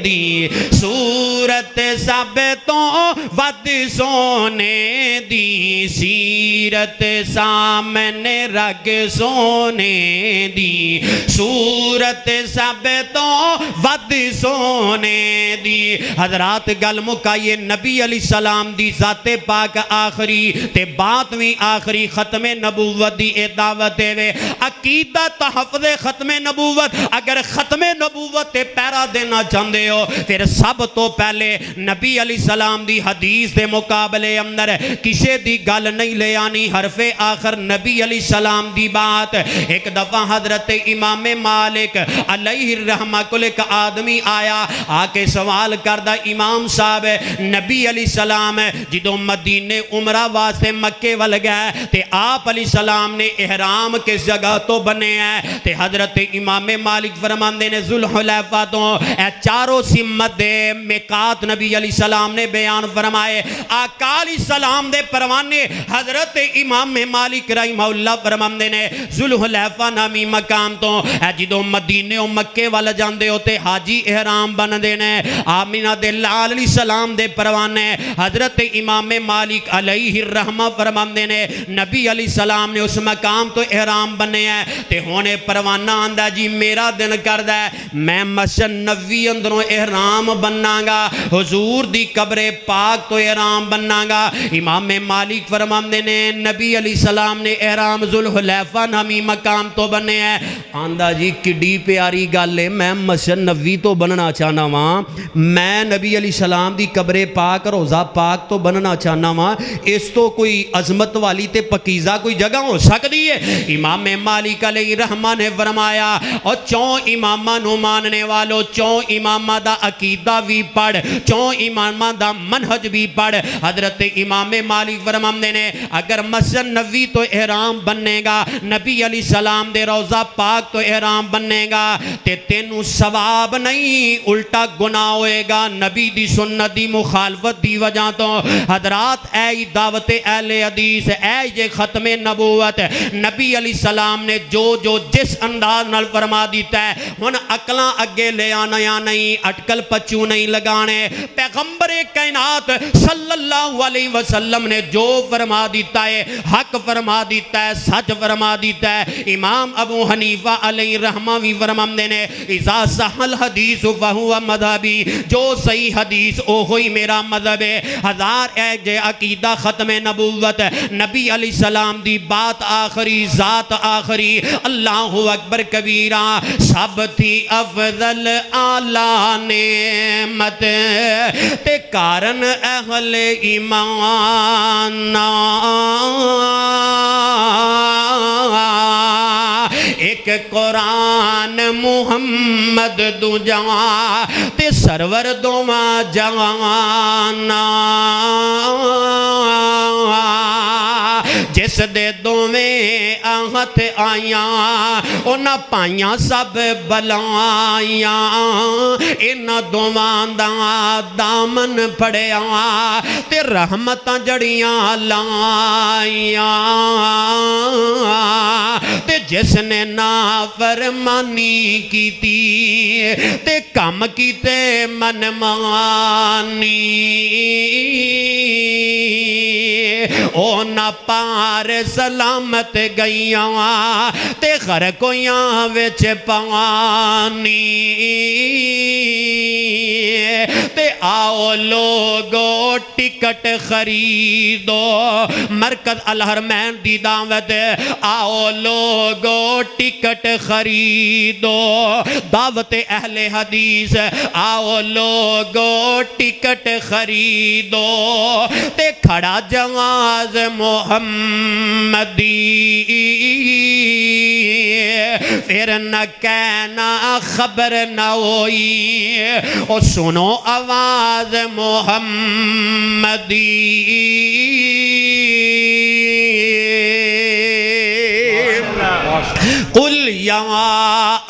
دی صورت سب تو ود سونے دی سیرت سامنے رکھ سونے دی صورت سب تو ود سونے دی حضرات گل مکائیے نبی علیہ السلام دی ذات پاک آخری تے باتویں آخری ختم نبوت دی اے دعوت دے عقیدہ تحفظ ختم نبوت اگر ختم نبوت تے پیرا دینا چاہندے ہو پھر سب تو پہلے نبی علیہ السلام دی حدیث دے مقابلے اندر کسے دی گل نہیں لے آنی حرف آخر نبی علیہ السلام دی بات ایک دفعہ حضرت امام مالک علیہ الرحمہ کل ایک آدمی آیا آکے سوال کردہ امام صاحب نبی علیہ السلام جدو مدینے عمرہ واسطے مکے ول گئے تے آپ علیہ السلام نے احرام کس جگہ تو بنے ہیں تے حضرت امام مالک فرماندے نے ذوالحلیفہ تو اے چاروں سمت دے مقات نبی علیہ السلام نے بیان فرمائے آقا علیہ السلام دے پروانے حضرت امام مالک رحمہ اللہ فرماندے نے ذوالحلیفہ نامی مقام تو اے جدو مدینے و مکے والا جاندے ہوتے حاجی احرام بن دینے آمینہ دے لال علیہ السلام دے پروانے حضرت امام مالک علیہ الرحمہ فرماندے نے نبی علیہ السلام نے اس مقام تو احرام بنے ہیں تے ہونے پروانہ آندہ جی میرا دن کردہ ہے میں مسجد نبوی اندروں احرام بننا گا حضور دی قبر پاک تو احرام بننا گا امام مالک فرماندے نے نبی علیہ السلام نے احرام ذوالحلیفہ نامی مقام تو بنے ہیں آندہ جی کڈی پیاری گالے میں مسجد نبوی تو بننا چاہنا وہاں میں نبی علیہ السلام دی قبر پاک روزہ پاک تو بننا چاہنا وہاں اس تو کوئی عظمت والی تے پکیزہ کوئی جگہ ہو سکتی ہے امام مالک علیہ رحمہ نے فرمایا اور چون امامہ نو ماننے والو چون امامہ دا عقیدہ بھی پڑھ چون امامہ دا منہج بھی پڑھ حضرت امام مالک فرماندے نے اگر مسجد نبوی تو احرام بننے گا نبی علیہ السلام دے روزہ پاک تو احرام بننے گا تے تینوں ثواب نہیں الٹا گناہ ہوئے گا نبی دی سنت دی مخالفت دی وجہ تو حضرات اے دعوت اہل حدیث اے یہ ختم نبوت نبی علیہ السلام نے جو جس انداز نال فرما دیتا ہے ہن عقلاں اگے لے آنا یا نہیں اٹکل پچو نہیں لگانے پیغمبر کائنات صلی اللہ علیہ وسلم نے جو فرما دیتا ہے حق فرما دیتا ہے سچ فرما دیتا ہے امام ابو حنیفہ علیہ رحمہ بھی فرماندے نے اذا صح الحدیث فہو مذہبی جو صحیح حدیث او ہوئی میرا مذہب ہے ہزار ایک جے عقیدہ ختم نبوت نبی علیہ السلام دی بات آخری ذات آخری اللہ اکبر کبیرہ سب تھی افضل اعلیٰ نعمت تے کارن اہل ایمان ایک قرآن محمد دو جہاں تے سرور دوواں جہان جس دے دوویں آہت آیاں اونا پائیاں سب بلائیاں انہ دوواں دا دامن پڑیاں تے رحمتاں جڑیاں لائیاں تے جس نے نافرمانی کیتی تے کم کیتے من مانی او نہ پار سلامت گئیاں تے غرقیاں وچ پانی تے آؤ لوگو ٹکٹ خریدو مرکز الحرمین دی دعوت آؤ لوگو ٹکٹ خریدو دعوت اہل حدیث آؤ لوگو ٹکٹ خریدو تے کھڑا جواز محمدی پھر نہ کہنا خبر نہ ہوئی اور سنو آواز محمدی قل یا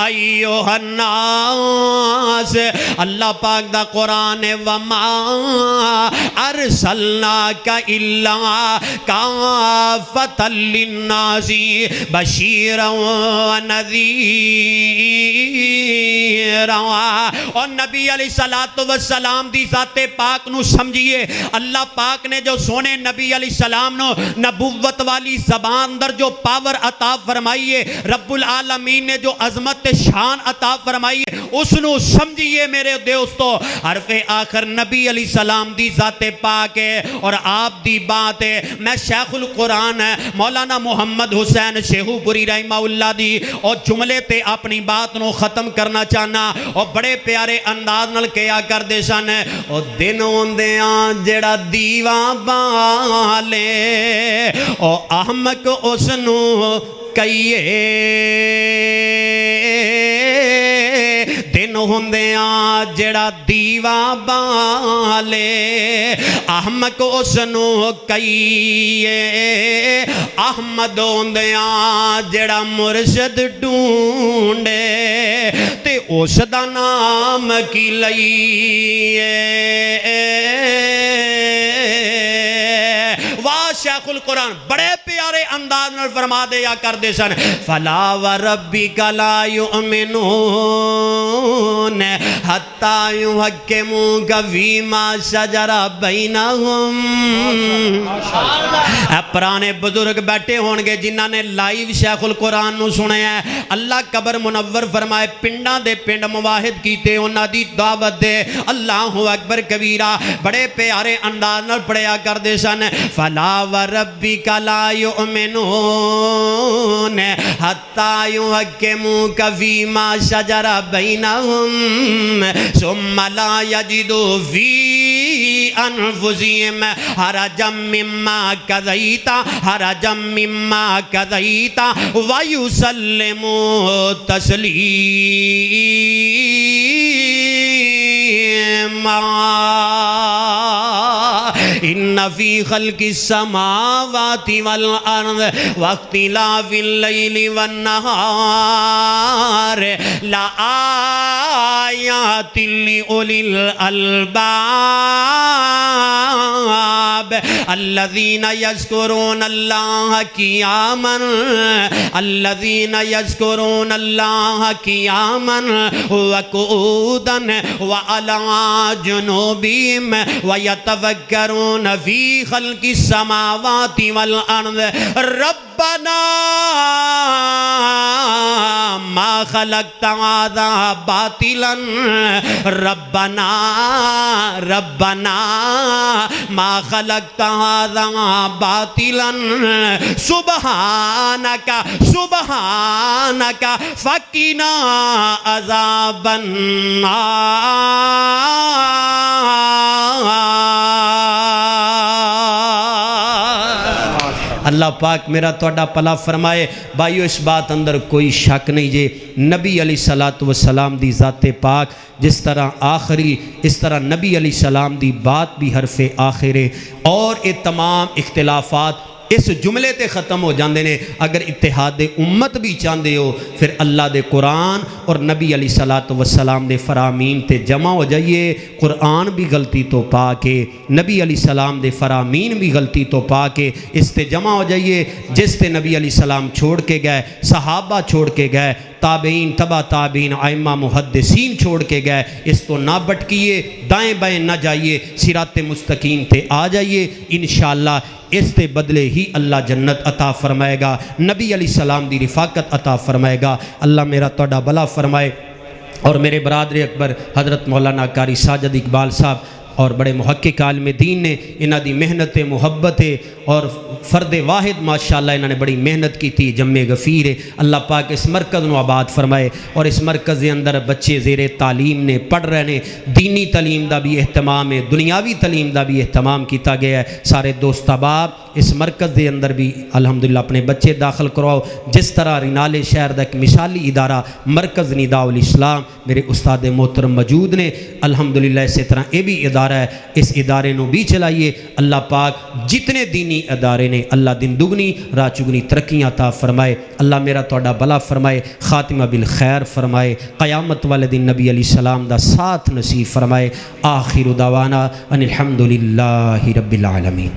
ایوہ الناس اللہ پاک دا قرآن وما ارسلناک الا کافۃ للناس بشیرا و نذیرا اور نبی علیہ السلام دی ذات پاک نو سمجھئے اللہ پاک نے جو سونے نبی علیہ السلام نو نبوت والی زبان در جو پاور عطا فرمائیے رب العالمین نے جو عظمت شان عطا فرمائیے اس نو سمجھئے میرے دوستو حرف آخر نبی علیہ السلام دی ذات پاک ہے اور آپ دی بات ہے میں شیخ القرآن مولانا محمد حسین شیخو پوری رحمہ اللہ دی اور جملے تے اپنی بات نو ختم کرنا چاہنا اور بڑے پیارے انداز نل کیا کر دے سن اور دن ہوندیاں جڑا دیواں بالے اور احمق اس نو کئیے دن ہوندیاں جڑا دیوا بالے احمق اس نو کئیے احمد ہوندیاں جڑا مرشد ڈھونڈے تے اس دا نام کی لئیے واہ شیخ القرآن بڑے پیارے انداز میں فرما دے یا کر دے سن فلا وربک لا یؤمنون حتی یحکموک فیما شجر بینہم پرانے بزرگ بیٹھے ہونگے جنہاں نے لائیو شیخ القرآن نو سنے ہیں اللہ قبر منور فرمائے پنڈاں دے پنڈ مواحد کیتے انہاں دی دعوت دے اللہ اکبر کبیرہ بڑے پیارے انداز میں پڑھیا کر دے سن فلا وربک لا یؤمنون حتی یحکموک فیما شجر بینہم ثم لا یجدوا فی انفسہم حرجا مما قضیت ویسلموا تسلیما ان فی خلق السماوات والارض واختلاف اللیل والنہار لآیات لأولی الالباب الذین یذکرون اللہ قیاما وقعودا وعلی جنوبہم ویتفکرون فی خلق السماوات والارض ربنا ما خلقت هذا باطلا ربنا ما خلقت خلقت هذا باطلا سبحانك سبحانك فقنا عذاب النار۔ اللہ پاک میرا توڑا پلا فرمائے۔ بھائیو اس بات اندر کوئی شک نہیں جے، نبی علیہ السلام دی ذات پاک جس طرح آخری اس طرح نبی علیہ السلام دی بات بھی حرف آخر ہے، اور یہ تمام اختلافات اس جملے تے ختم ہو جاندے نے۔ اگر اتحاد امت بھی چاندے ہو پھر اللہ دے قرآن اور نبی علیہ السلام دے فرامین تے جمع ہو جائیے۔ قرآن بھی غلطی تو پا کے، نبی علیہ السلام دے فرامین بھی غلطی تو پا کے اس تے جمع ہو جائیے۔ جس تے نبی علیہ السلام چھوڑ کے گئے، صحابہ چھوڑ کے گئے، تابعین تبع تابعین ائمہ محدثین چھوڑ کے گئے، اس تو نہ بٹکیے، دائیں بائیں نہ جائیے، صراط مستقیم تے آ جائیے۔ انشاءاللہ اس تے بدلے ہی اللہ جنت عطا فرمائے گا، نبی علیہ السلام دی رفاقت عطا فرمائے گا۔ اللہ میرا توڑا بلا فرمائے۔ اور میرے برادر اکبر حضرت مولانا قاری ساجد اقبال صاحب اور بڑے محقق عالم دین نے انہاں دی محنت محبت اور فرد واحد ماشاءاللہ انہوں نے بڑی محنت کی تھی، جمع غفیر ہے۔ اللہ پاک اس مرکز نو آباد فرمائے، اور اس مرکز دے اندر بچے زیر تعلیم نے پڑھ رہے نے، دینی تعلیم دا بھی اہتمام ہے، دنیاوی تعلیم دا بھی اہتمام کیتا گیا ہے۔ سارے دوست احباب اس مرکز دے اندر بھی الحمدللہ اپنے بچے داخل کرواؤ۔ جس طرح رینالے شہر دا ایک مثالی ادارہ مرکز نداء الاسلام میرے استاد محترم موجود نے، الحمدللہ اسی طرح یہ بھی ادارہ ہے، اس ادارے نو بھی چلائیے۔ اللہ پاک جتنے دینی ادارے نے اللہ دن دگنی راہ چگنی ترقیاں عطا فرمائے۔ اللہ میرا توڑا بلا فرمائے، خاتمہ بالخیر فرمائے، قیامت والے دن نبی علیہ السلام دا ساتھ نصیب فرمائے۔ آخر دعوانا ان الحمدللہ رب العالمین۔